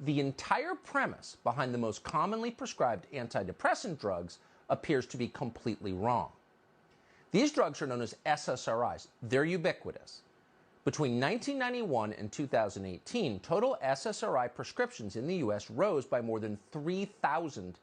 The entire premise behind the most commonly prescribed antidepressant drugs appears to be completely wrong. These drugs are known as SSRIs. They're ubiquitous. Between 1991 and 2018, total SSRI prescriptions in the U.S. rose by more than 3,000%.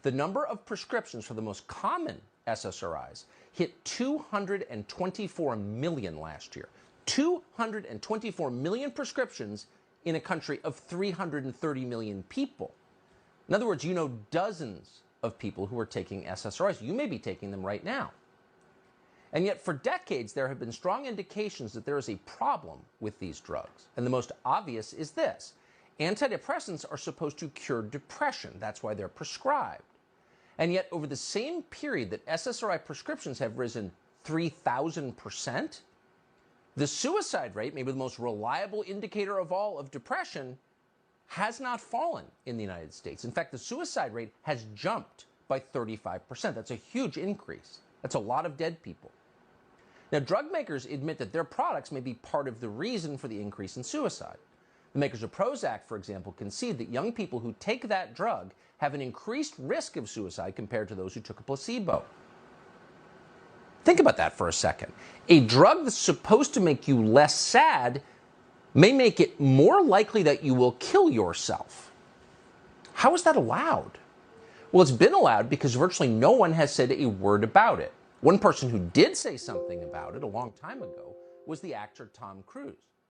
The number of prescriptions for the most common SSRIs hit 224 million last year. 224 million prescriptions in a country of 330 million people. In other words, you know dozens of people who are taking SSRIs. You may be taking them right now. And yet for decades, there have been strong indications that there is a problem with these drugs. And the most obvious is this. Antidepressants are supposed to cure depression. That's why they're prescribed. And yet over the same period that SSRI prescriptions have risen 3,000%, the suicide rate, maybe the most reliable indicator of all of depression, has not fallen in the United States. In fact, the suicide rate has jumped by 35%. That's a huge increase. That's a lot of dead people. Now, drug makers admit that their products may be part of the reason for the increase in suicide. The makers of Prozac, for example, concede that young people who take that drug have an increased risk of suicide compared to those who took a placebo. Think about that for a second. A drug that's supposed to make you less sad may make it more likely that you will kill yourself. How is that allowed? Well, it's been allowed because virtually no one has said a word about it. One person who did say something about it a long time ago was the actor Tom Cruise.